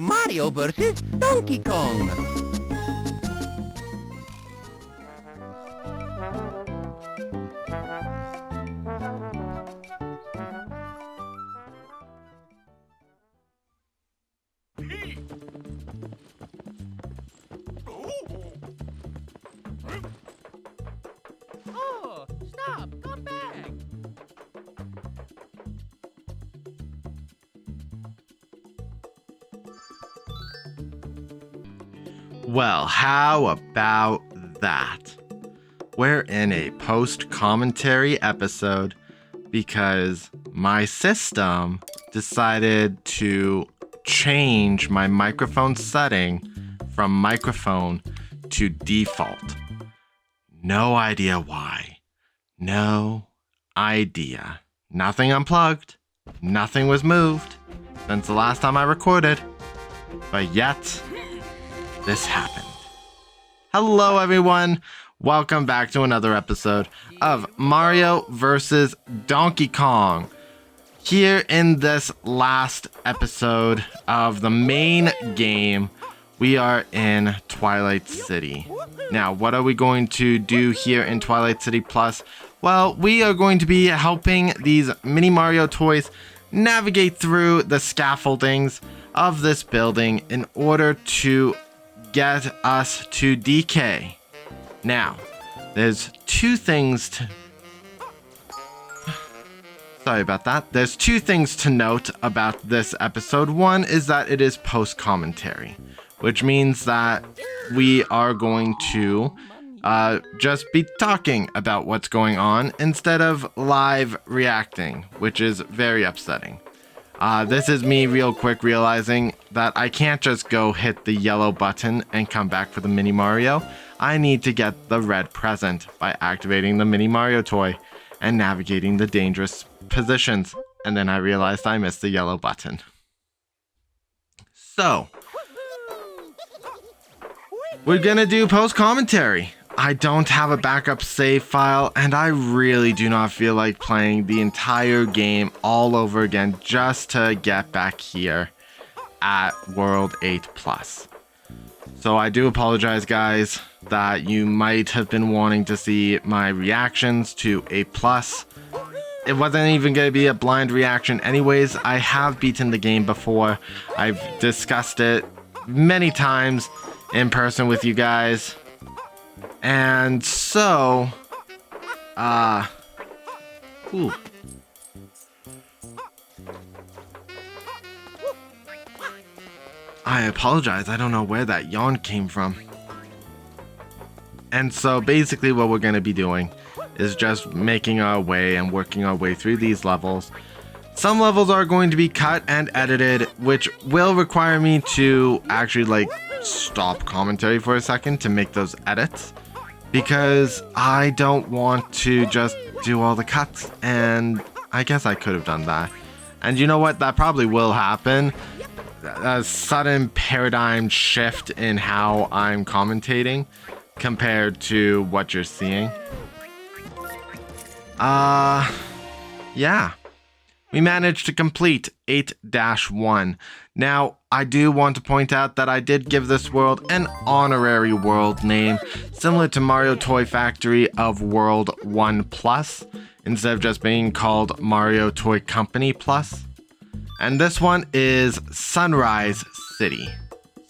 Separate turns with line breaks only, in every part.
Mario versus Donkey Kong.
Oh, stop! Come back!
Well, how about that? We're in a post-commentary episode because my system decided to change my microphone setting from microphone to default. No idea why. No idea. Nothing unplugged. Nothing was moved since the last time I recorded. But yet, this happened. Hello, everyone. Welcome back to another episode of Mario vs. Donkey Kong. Here in this last episode of the main game, we are in Twilight City. Now, what are we going to do here in Twilight City Plus? Well, we are going to be helping these mini Mario toys navigate through the scaffoldings of this building in order to get us to DK. Now, there's two things to... Sorry about that. There's two things to note about this episode. One is that it is post-commentary, which means that we are going to just be talking about what's going on instead of live reacting, which is very upsetting. This is me real quick realizing that I can't just go hit the yellow button and come back for the Mini Mario. I need to get the red present by activating the Mini Mario toy and navigating the dangerous positions. And then I realized I missed the yellow button. So, we're gonna do post-commentary. I don't have a backup save file, and I really do not feel like playing the entire game all over again just to get back here at World 8 Plus. So I do apologize, guys, that you might have been wanting to see my reactions to 8 Plus. It wasn't even going to be a blind reaction anyways. I have beaten the game before. I've discussed it many times in person with you guys. And so, ooh. I apologize, I don't know where that yawn came from. And so basically what we're going to be doing is just making our way and working our way through these levels. Some levels are going to be cut and edited, which will require me to actually stop commentary for a second to make those edits, because I don't want to just do all the cuts, and I guess I could have done that. And you know what? That probably will happen. A sudden paradigm shift in how I'm commentating compared to what you're seeing. Yeah. We managed to complete 8-1. Now, I do want to point out that I did give this world an honorary world name, similar to Mario Toy Factory of World 1 Plus, instead of just being called Mario Toy Company Plus. And this one is Sunrise City.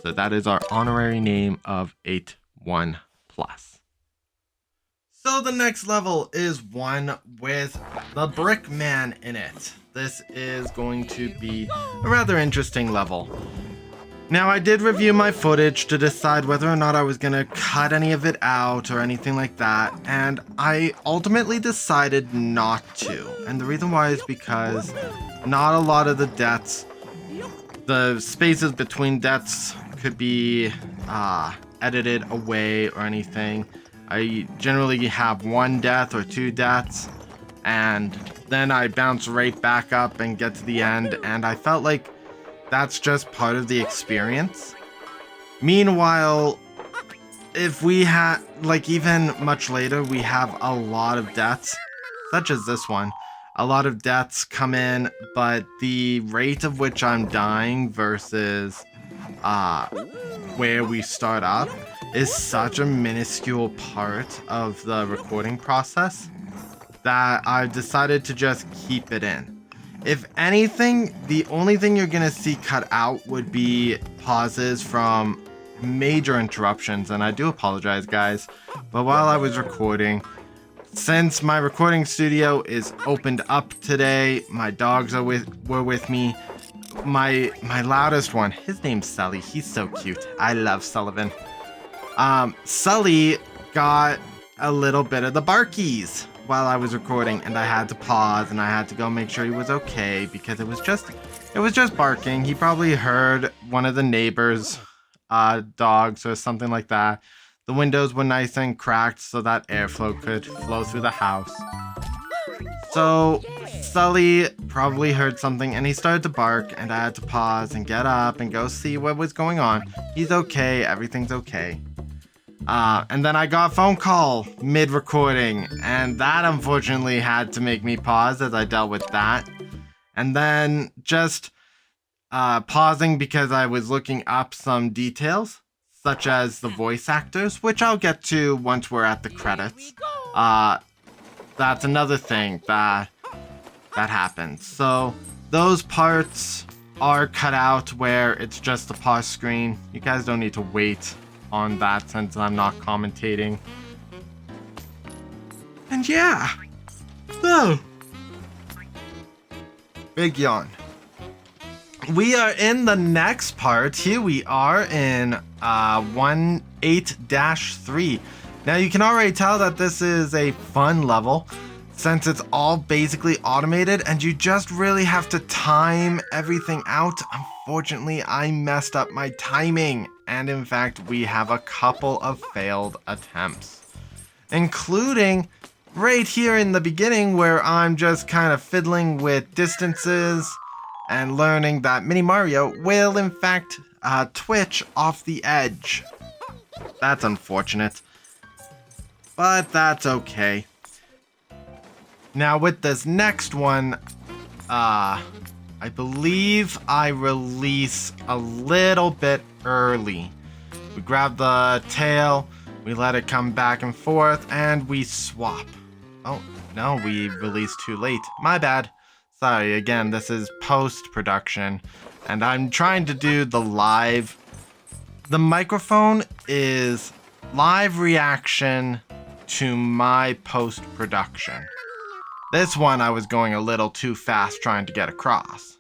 So that is our honorary name of 8-1 Plus. So the next level is one with the Brick Man in it. This is going to be a rather interesting level. Now, I did review my footage to decide whether or not I was going to cut any of it out or anything like that, and I ultimately decided not to. And the reason why is because not a lot of the deaths, the spaces between deaths could be edited away or anything. I generally have one death or two deaths, and then I bounce right back up and get to the end, and I felt like that's just part of the experience. Meanwhile, if we had, even much later, we have a lot of deaths, such as this one, a lot of deaths come in, but the rate of which I'm dying versus where we start up is such a minuscule part of the recording process that I've decided to just keep it in. If anything, the only thing you're gonna see cut out would be pauses from major interruptions, and I do apologize, guys, but while I was recording, since my recording studio is opened up today, my dogs were with me. My loudest one, his name's Sully. He's so cute. I love Sullivan. Sully got a little bit of the barkies while I was recording, and I had to pause and I had to go make sure he was okay because it was just barking. He probably heard one of the neighbors' dogs or something like that. The windows were nice and cracked so that airflow could flow through the house. So Sully probably heard something and he started to bark, and I had to pause and get up and go see what was going on. He's okay, everything's okay. And then I got a phone call mid-recording, and that unfortunately had to make me pause as I dealt with that. And then just pausing because I was looking up some details, such as the voice actors, which I'll get to once we're at the credits. That's another thing that happens. So those parts are cut out where it's just the pause screen. You guys don't need to wait on that since I'm not commentating. And yeah. So, big yawn. We are in the next part. Here we are in 1.8-3. Now you can already tell that this is a fun level since it's all basically automated and you just really have to time everything out. Unfortunately, I messed up my timing, and in fact, we have a couple of failed attempts, including right here in the beginning where I'm just kind of fiddling with distances and learning that Mini Mario will in fact twitch off the edge. That's unfortunate, but that's okay. Now with this next one, I believe I release a little bit early. We grab the tail, we let it come back and forth, and we swap. Oh, no, we released too late. My bad. Sorry, again, this is post-production, and I'm trying to do the live. The microphone is live reaction to my post-production. This one I was going a little too fast trying to get across.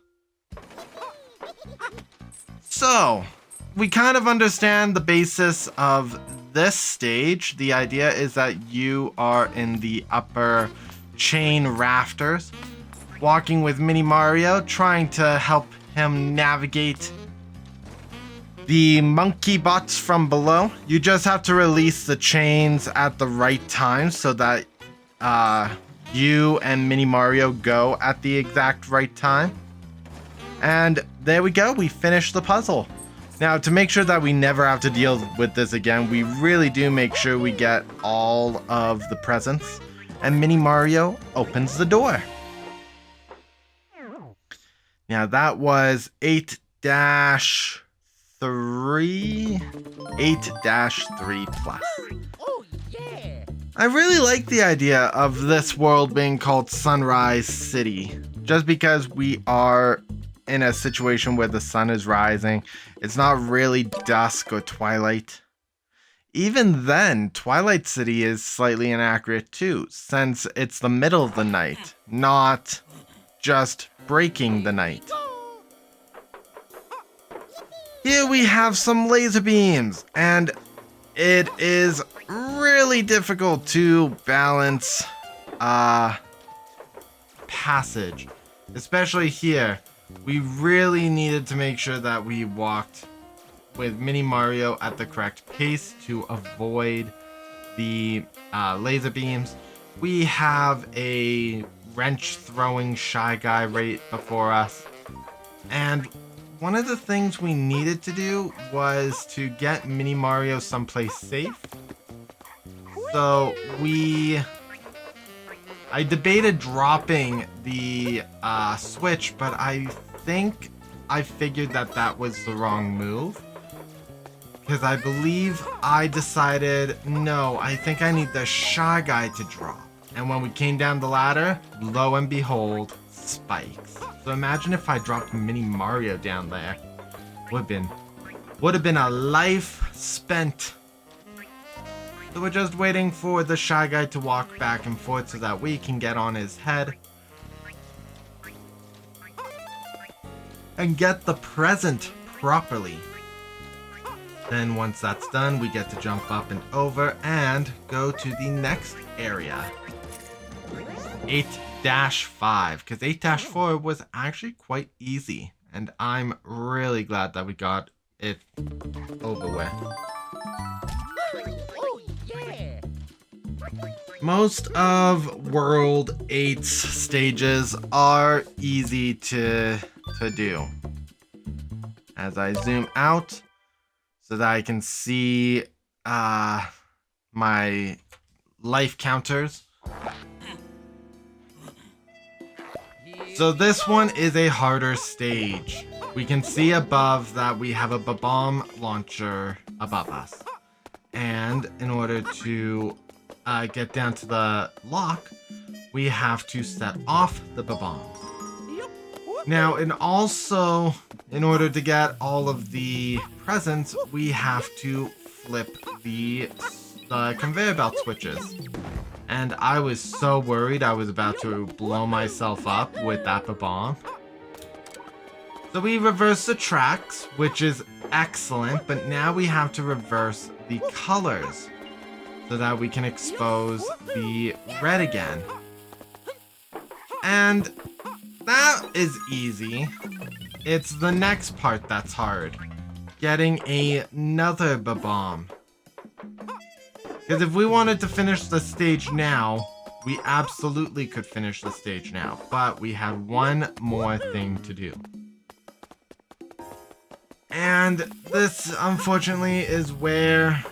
So, we kind of understand the basis of this stage. The idea is that you are in the upper chain rafters, walking with Mini Mario, trying to help him navigate the monkey bots from below. You just have to release the chains at the right time so that you and Mini Mario go at the exact right time. And there we go, we finished the puzzle. Now, to make sure that we never have to deal with this again, we really do make sure we get all of the presents. And Mini Mario opens the door. Now, that was 8-3 plus.
Oh, yeah.
I really like the idea of this world being called Sunrise City, just because we are in a situation where the sun is rising. It's not really dusk or twilight. Even then, Twilight City is slightly inaccurate too, since it's the middle of the night, not just breaking the night. Here we have some laser beams, and it is really difficult to balance passage, especially here. We really needed to make sure that we walked with Mini Mario at the correct pace to avoid the laser beams. We have a wrench throwing Shy Guy right before us, and one of the things we needed to do was to get Mini Mario someplace safe. So we I debated dropping the switch, but I think I figured that that was the wrong move. Because I believe I decided, no, I think I need the Shy Guy to drop. And when we came down the ladder, lo and behold, spikes. So imagine if I dropped Mini Mario down there. Would have been a life spent. So we're just waiting for the Shy Guy to walk back and forth so that we can get on his head. And get the present properly. Then once that's done, we get to jump up and over and go to the next area. 8-5, because 8-4 was actually quite easy. And I'm really glad that we got it over with.
Oh, yeah.
Most of World 8's stages are easy to do. As I zoom out so that I can see my life counters. So this one is a harder stage. We can see above that we have a bomb launcher above us. And in order to get down to the lock, we have to set off the bombs. Now, and also, in order to get all of the presents, we have to flip the conveyor belt switches. And I was so worried I was about to blow myself up with that bomb. So we reverse the tracks, which is excellent, but now we have to reverse the colors so that we can expose the red again. And that is easy. It's the next part that's hard. Getting another bomb. Because if we wanted to finish the stage now, we absolutely could finish the stage now. But we had one more thing to do. And this, unfortunately, is where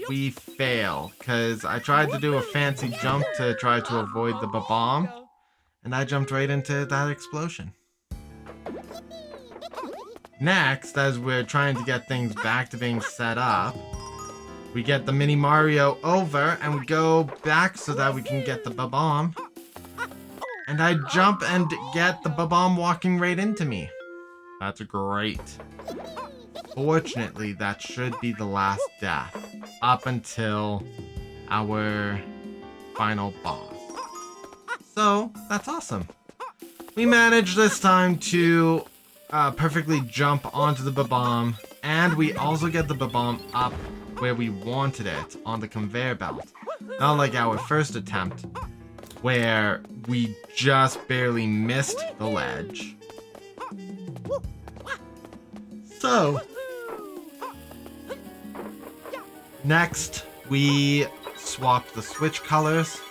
we fail. Because I tried to do a fancy jump to try to avoid the bomb. And I jumped right into that explosion. Next, as we're trying to get things back to being set up, we get the Mini Mario over and we go back so that we can get the bomb. And I jump and get the bomb walking right into me. That's great. Fortunately, that should be the last death up until our final boss. So, that's awesome. We managed this time to perfectly jump onto the bomb, and we also get the bomb up where we wanted it on the conveyor belt. Not like our first attempt, where we just barely missed the ledge. So, next we swap the switch colors.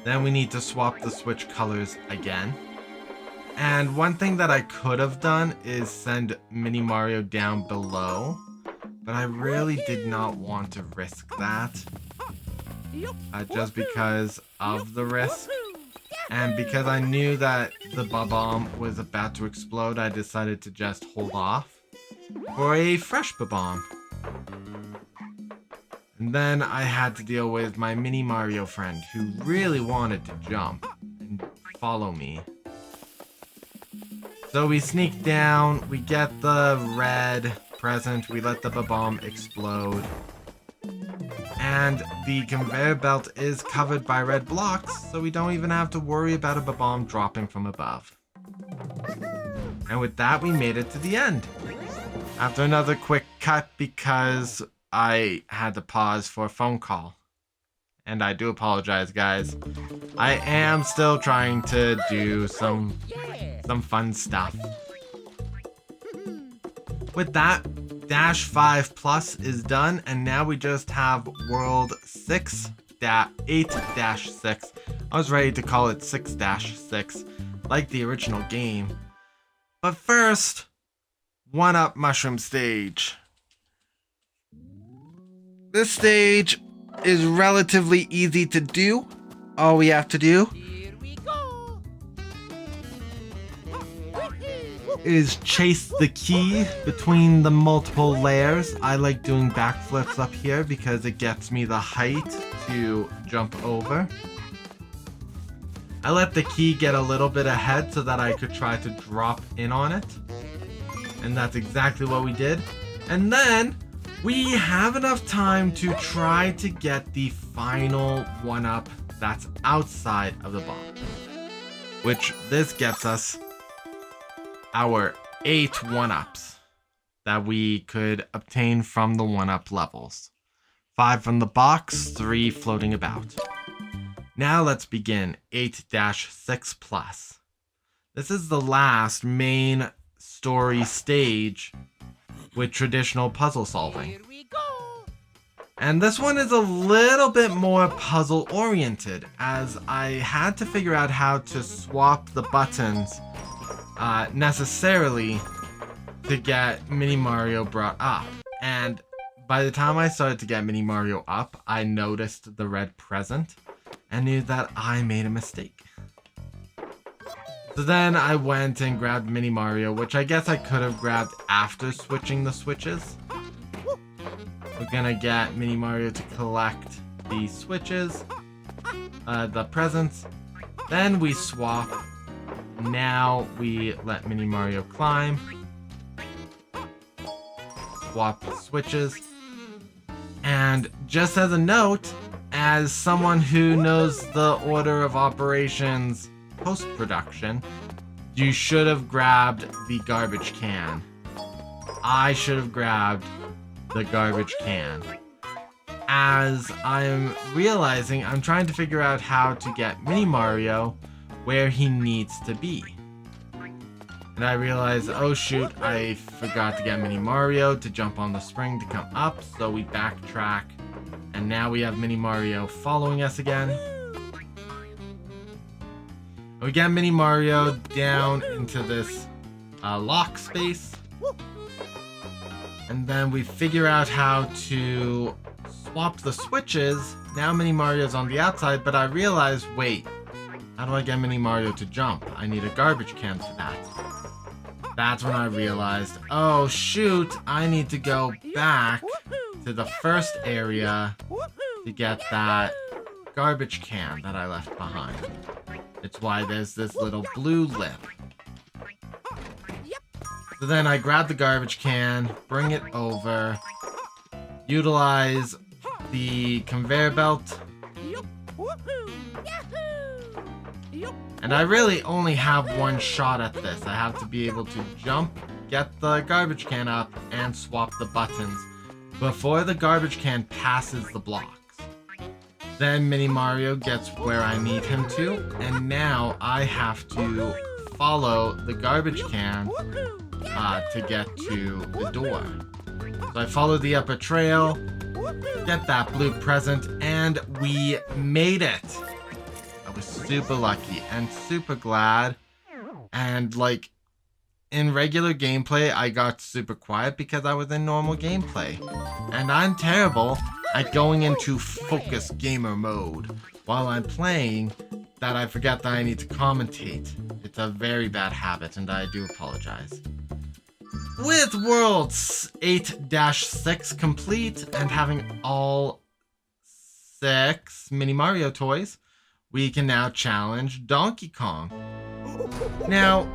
Then we need to swap the switch colors again. And one thing that I could have done is send Mini Mario down below. But I really did not want to risk that. Just because of the risk. And because I knew that the bomb was about to explode, I decided to just hold off for a fresh bomb. And then I had to deal with my Mini Mario friend who really wanted to jump and follow me. So we sneak down, we get the red present, we let the bomb explode. And the conveyor belt is covered by red blocks, so we don't even have to worry about a bomb dropping from above. And with that, we made it to the end. After another quick cut because I had to pause for a phone call. And I do apologize, guys. I am still trying to do some fun stuff. With that, -5 Plus is done, and now we just have World 8-6. I was ready to call it 6-6, like the original game. But first, 1-Up Mushroom Stage. This stage is relatively easy to do. All we have to do
Here we go.
is chase the key between the multiple layers. I like doing backflips up here because it gets me the height to jump over. I let the key get a little bit ahead so that I could try to drop in on it. And that's exactly what we did. And then we have enough time to try to get the final one-up that's outside of the box. Which this gets us our 8 one-ups that we could obtain from the one-up levels. 5 from the box, 3 floating about. Now let's begin 8-6 Plus. This is the last main story stage with traditional puzzle solving.
Here we go.
And this one is a little bit more puzzle oriented, as I had to figure out how to swap the buttons necessarily to get Mini Mario brought up. And by the time I started to get Mini Mario up, I noticed the red present and knew that I made a mistake. So then I went and grabbed Mini Mario, which I guess I could have grabbed after switching the switches. We're gonna get Mini Mario to collect the switches, the presents. Then we swap. Now we let Mini Mario climb. Swap the switches. And just as a note, as someone who knows the order of operations post-production, you should have grabbed the garbage can. I should have grabbed the garbage can. As I'm realizing, I'm trying to figure out how to get Mini Mario where he needs to be. And I realized, oh shoot, I forgot to get Mini Mario to jump on the spring to come up, so we backtrack. And now we have Mini Mario following us again. And we get Mini Mario down into this lock space. And then we figure out how to swap the switches. Now Mini Mario's on the outside, but I realize, wait, how do I get Mini Mario to jump? I need a garbage can for that. That's when I realized, oh shoot, I need to go back to the first area to get that garbage can that I left behind. It's why there's this little blue lip. So then I grab the garbage can, bring it over, utilize the conveyor belt, and I really only have one shot at this. I have to be able to jump, get the garbage can up, and swap the buttons before the garbage can passes the blocks. Then Mini Mario gets where I need him to, and now I have to follow the garbage can to get to the door. So I follow the upper trail, get that blue present, and we made it! I was super lucky and super glad, and like, in regular gameplay, I got super quiet because I was in normal gameplay. And I'm terrible at going into focus gamer mode while I'm playing that I forget that I need to commentate. It's a very bad habit and I do apologize. With Worlds 8-6 complete and having all 6 Mini Mario toys, we can now challenge Donkey Kong. Now,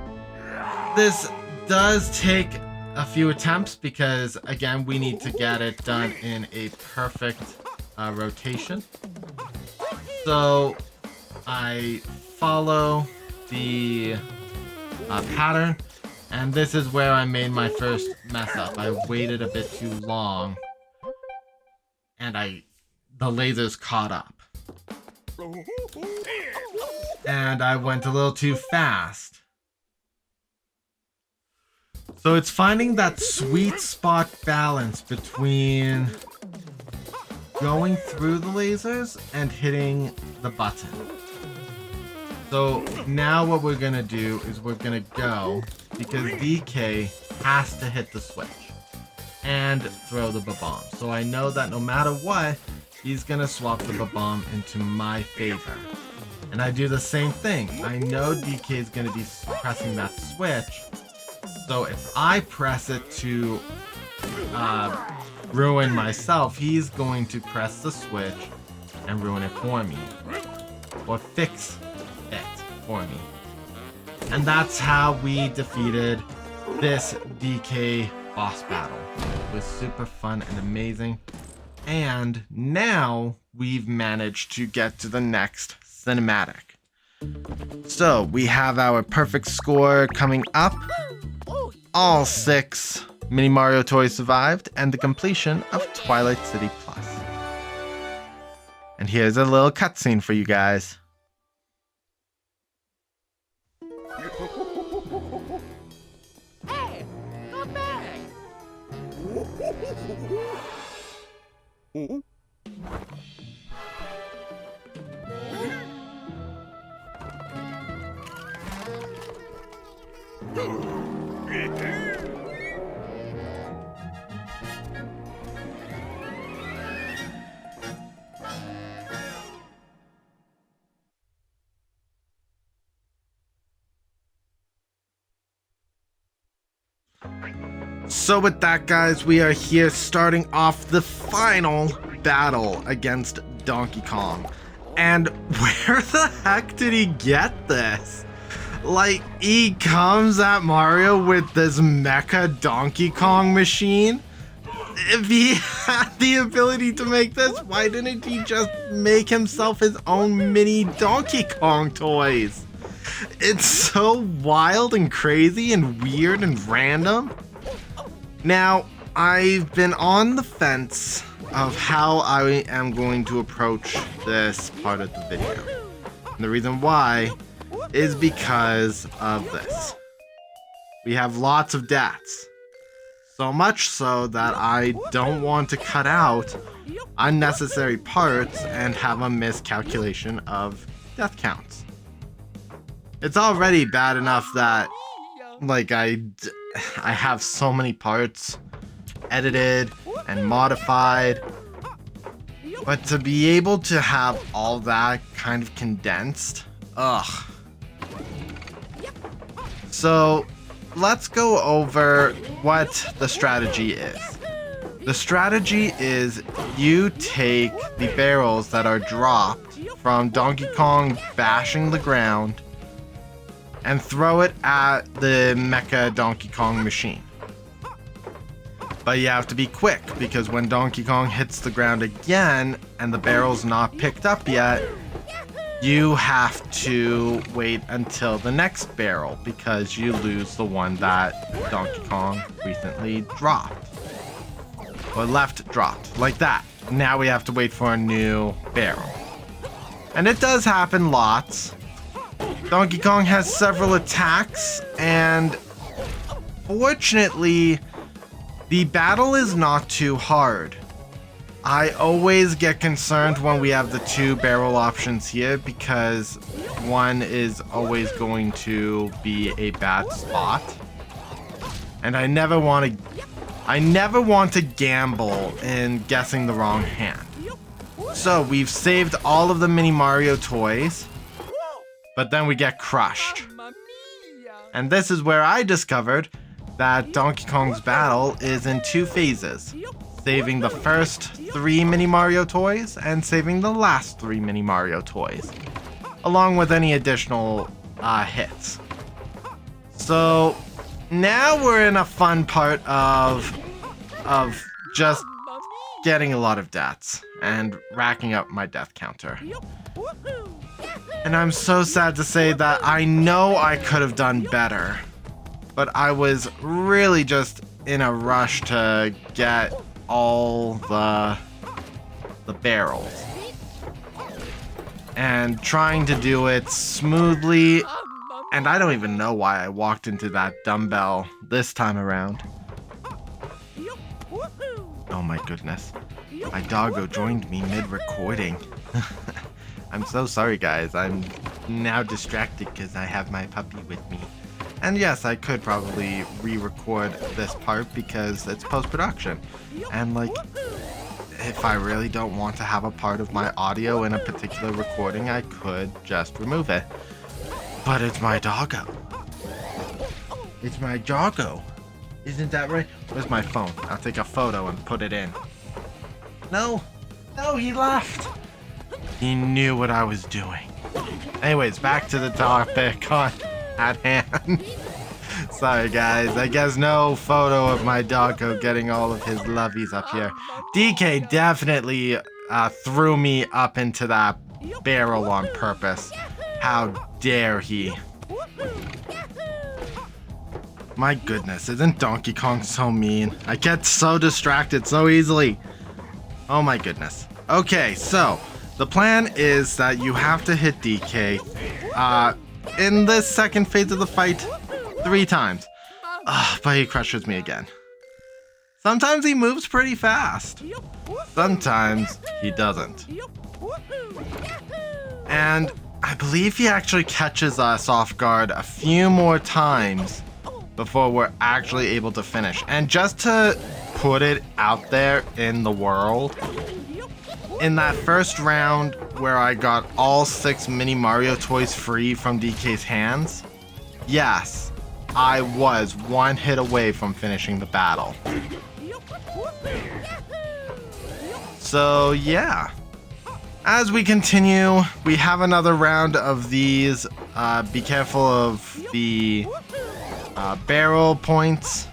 this does take a few attempts because, again, we need to get it done in a perfect rotation. So I follow the pattern, and this is where I made my first mess up. I waited a bit too long, and the lasers caught up. And I went a little too fast. So it's finding that sweet spot balance between going through the lasers and hitting the button. So now what we're gonna do is we're gonna go, because DK has to hit the switch and throw the bomb. So I know that no matter what, he's gonna swap the bomb into my favor. And I do the same thing. I know DK is gonna be pressing that switch. So if I press it to ruin myself, he's going to press the switch and ruin it for me. Or fix it for me. And that's how we defeated this DK boss battle. It was super fun and amazing. And now we've managed to get to the next cinematic. So we have our perfect score coming up. All 6 Mini Mario toys survived and the completion of Twilight City Plus. And here's a little cutscene for you guys.
Hey, come back.
So with that, guys, we are here starting off the final battle against Donkey Kong. And where the heck did he get this? Like, he comes at Mario with this mecha Donkey Kong machine? If he had the ability to make this, why didn't he just make himself his own mini Donkey Kong toys? It's so wild and crazy and weird and random. Now, I've been on the fence of how I am going to approach this part of the video. And the reason why is because of this. We have lots of deaths. So much so that I don't want to cut out unnecessary parts and have a miscalculation of death counts. It's already bad enough that, like, I have so many parts edited and modified, but to be able to have all that kind of condensed, ugh. So let's go over what the strategy is. The strategy is you take the barrels that are dropped from Donkey Kong bashing the ground and throw it at the mecha Donkey Kong machine. But you have to be quick, because when Donkey Kong hits the ground again and the barrel's not picked up yet, you have to wait until the next barrel, because you lose the one that Donkey Kong recently dropped. Or left dropped, like that. Now we have to wait for a new barrel. And it does happen lots. Donkey Kong has several attacks, and fortunately, the battle is not too hard. I always get concerned when we have the 2 barrel options here, because one is always going to be a bad spot. And I never want to gamble in guessing the wrong hand. So we've saved all of the Mini Mario toys, but then we get crushed. And this is where I discovered that Donkey Kong's battle is in 2 phases. Saving the first 3 Mini Mario toys and saving the last 3 Mini Mario toys, along with any additional hits. So now we're in a fun part of just getting a lot of deaths and racking up my death counter. And I'm so sad to say that I know I could have done better, but I was really just in a rush to get all the barrels and trying to do it smoothly, and I don't even know why I walked into that dumbbell this time around. Oh my goodness, my doggo joined me mid-recording. I'm so sorry, guys. I'm now distracted because I have my puppy with me. And yes, I could probably re-record this part because it's post-production. And like, if I really don't want to have a part of my audio in a particular recording, I could just remove it. But it's my doggo. It's my doggo. Isn't that right? Where's my phone? I'll take a photo and put it in. No, he left. He knew what I was doing. Anyways, back to the topic at hand. Sorry guys, I guess no photo of my doggo getting all of his lovies up here. DK definitely threw me up into that barrel on purpose. How dare he? My goodness, isn't Donkey Kong so mean? I get so distracted so easily. Oh my goodness. Okay, so the plan is that you have to hit DK in this second phase of the fight 3 times. But he crushes me again. Sometimes he moves pretty fast. Sometimes he doesn't. And I believe he actually catches us off guard a few more times before we're actually able to finish. And just to put it out there in the world, in that first round where I got all 6 mini Mario toys free from DK's hands, yes, I was 1 hit away from finishing the battle. So yeah, as we continue, we have another round of these. Be careful of the barrel points.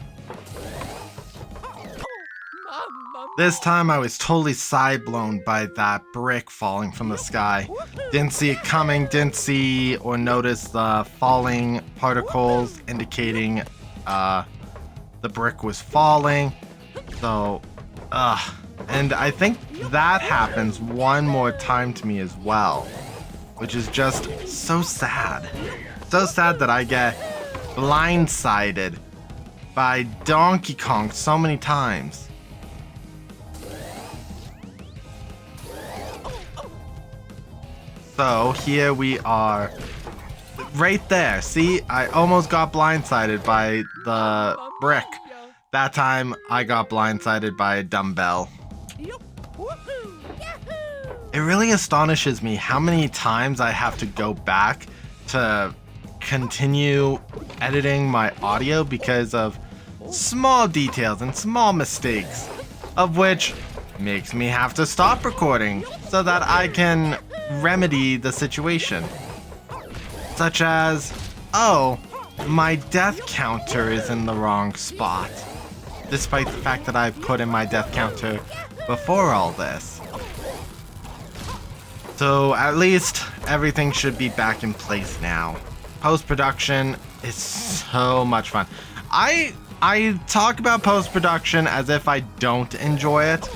This time I was totally side blown by that brick falling from the sky. Didn't see it coming, didn't see or notice the falling particles indicating the brick was falling. So, and I think that happens one more time to me as well, which is just so sad. So sad that I get blindsided by Donkey Kong so many times. So here we are, right there. See, I almost got blindsided by the brick. That time I got blindsided by a dumbbell. It really astonishes me how many times I have to go back to continue editing my audio because of small details and small mistakes, of which makes me have to stop recording so that I can remedy the situation. Such as, oh, my death counter is in the wrong spot, despite the fact that I've put in my death counter before all this. So at least everything should be back in place now. Post-production is so much fun. I talk about post-production as if I don't enjoy it.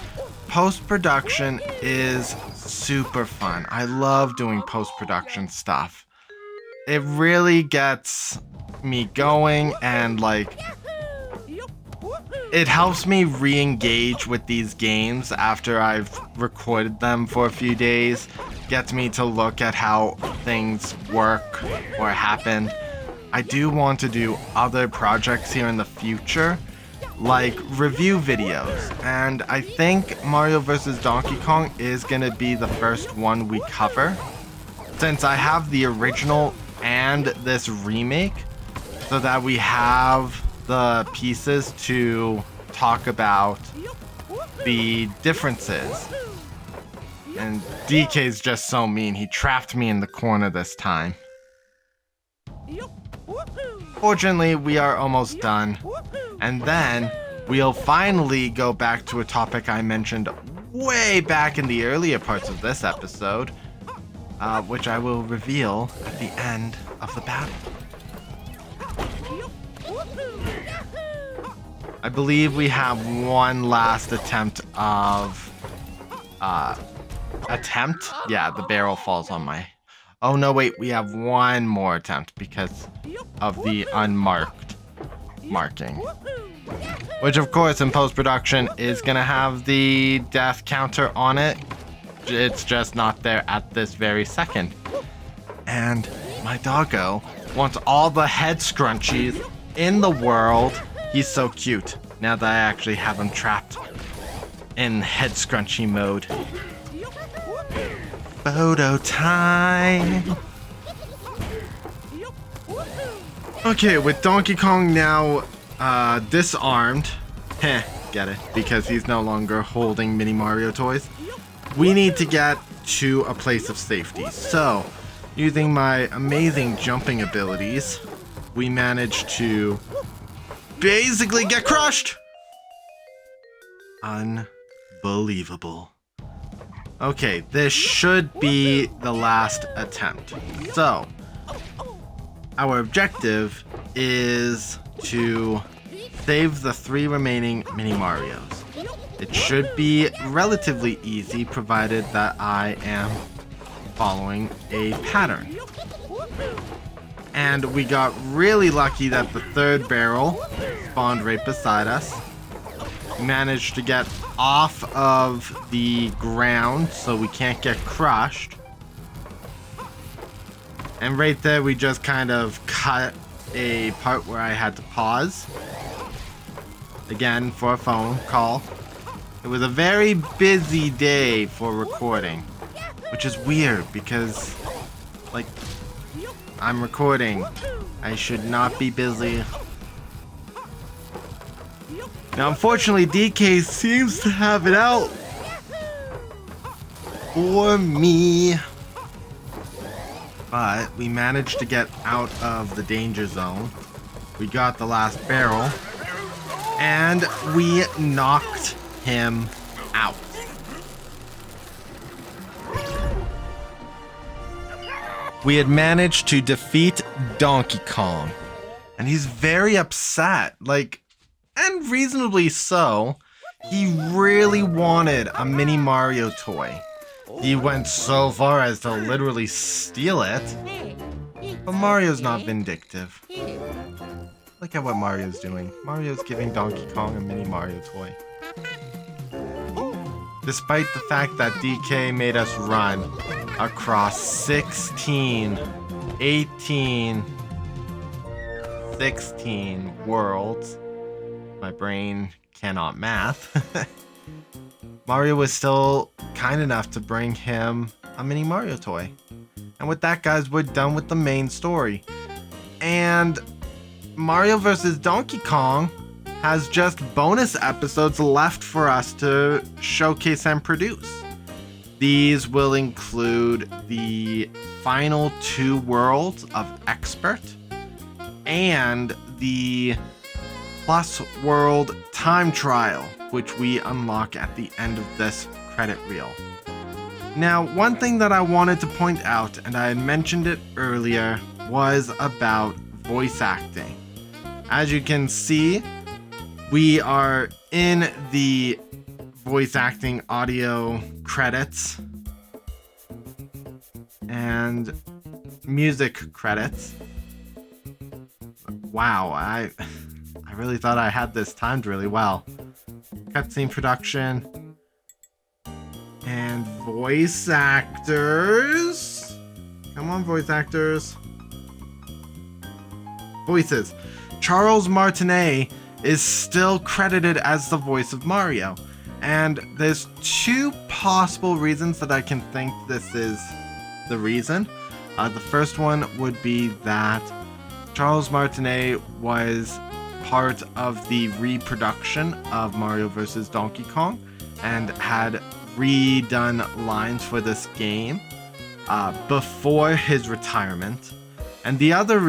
Post-production is super fun. I love doing post-production stuff. It really gets me going, and like, it helps me re-engage with these games after I've recorded them for a few days. Gets me to look at how things work or happened. I do want to do other projects here in the future, like review videos, and I think Mario vs. Donkey Kong is gonna be the first one we cover, since I have the original and this remake, so that we have the pieces to talk about the differences. And DK's just so mean, he trapped me in the corner this time. Fortunately, we are almost done. And then we'll finally go back to a topic I mentioned way back in the earlier parts of this episode, which I will reveal at the end of the battle. I believe we have one last attempt of... Yeah, the barrel falls on my... Oh no, wait, we have one more attempt because of the unmarked marking. Which, of course, in post-production is gonna have the death counter on it. It's just not there at this very second. And my doggo wants all the head scrunchies in the world. He's so cute now that I actually have him trapped. in head scrunchie mode. Photo time. Okay, with Donkey Kong now disarmed, get it, because he's no longer holding Mini Mario toys, we need to get to a place of safety. So, using my amazing jumping abilities, we managed to basically get crushed. Unbelievable. Okay, this should be the last attempt. So, our objective is to save the 3 remaining Mini Marios. It should be relatively easy, provided that I am following a pattern. And we got really lucky that the 3rd barrel spawned right beside us. Managed to get off of the ground so we can't get crushed. And right there we just kind of cut a part where I had to pause. Again, for a phone call. It was a very busy day for recording. Which is weird because, like, I'm recording. I should not be busy. Now, unfortunately, DK seems to have it out for me. But we managed to get out of the danger zone. We got the last barrel. And we knocked him out. We had managed to defeat Donkey Kong. And he's very upset. Like, and reasonably so. He really wanted a Mini Mario toy. He went so far as to literally steal it. But Mario's not vindictive. Look at what Mario's doing. Mario's giving Donkey Kong a Mini Mario toy. Despite the fact that DK made us run across 16 worlds. My brain cannot math. Mario was still kind enough to bring him a Mini Mario toy. And with that, guys, we're done with the main story. And Mario vs. Donkey Kong has just bonus episodes left for us to showcase and produce. These will include the final 2 worlds of Expert and the Plus World Time Trial, which we unlock at the end of this credit reel. Now, one thing that I wanted to point out, and I had mentioned it earlier, was about voice acting. As you can see, we are in the voice acting audio credits and music credits. Wow, I really thought I had this timed really well. Cutscene production and voice actors. Come on, voice actors. Voices. Charles Martinet is still credited as the voice of Mario. And there's 2 possible reasons that I can think this is the reason. The first one would be that Charles Martinet was part of the reproduction of Mario vs. Donkey Kong and had redone lines for this game before his retirement. And the other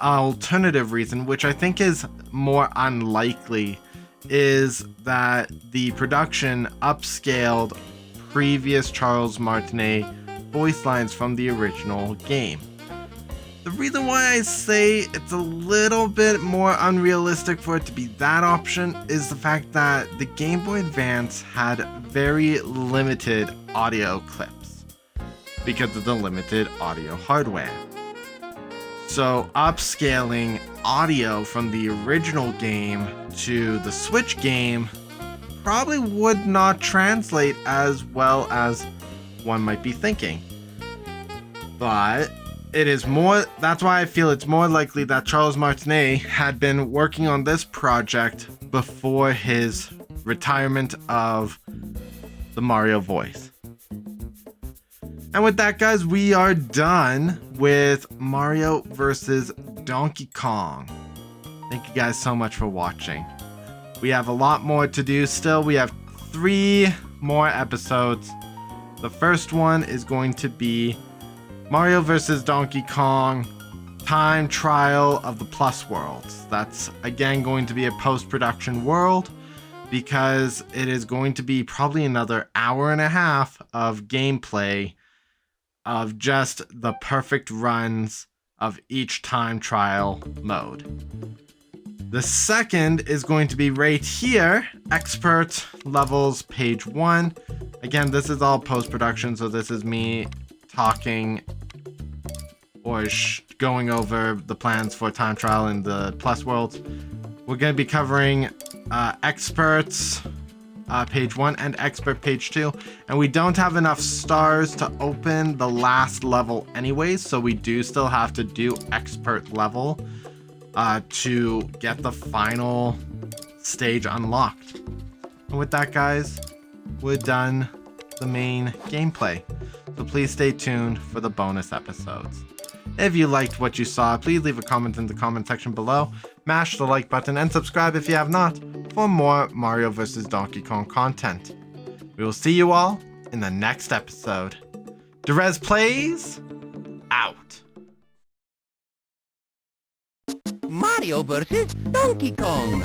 alternative reason, which I think is more unlikely, is that the production upscaled previous Charles Martinet voice lines from the original game. The reason why I say it's a little bit more unrealistic for it to be that option is the fact that the Game Boy Advance had very limited audio clips because of the limited audio hardware. So upscaling audio from the original game to the Switch game probably would not translate as well as one might be thinking. But it is more, that's why I feel it's more likely that Charles Martinet had been working on this project before his retirement of the Mario voice. And with that, guys, we are done with Mario versus Donkey Kong. Thank you guys so much for watching. We have a lot more to do still. We have 3 more episodes. The first one is going to be Mario vs. Donkey Kong Time Trial of the Plus Worlds. That's again going to be a post-production world because it is going to be probably another hour and a half of gameplay of just the perfect runs of each time trial mode. The second is going to be right here, expert levels page 1. Again, this is all post-production, so this is me talking or going over the plans for time trial in the Plus Worlds. We're going to be covering experts page 1 and expert page 2, and we don't have enough stars to open the last level anyways, so we do still have to do expert level to get the final stage unlocked. And with that, guys, we're done the main gameplay, so please stay tuned for the bonus episodes. If you liked what you saw, please leave a comment in the comment section below, mash the like button, and subscribe if you have not for more Mario vs. Donkey Kong content. We will see you all in the next episode. Derez Plays, out.
Mario vs. Donkey Kong.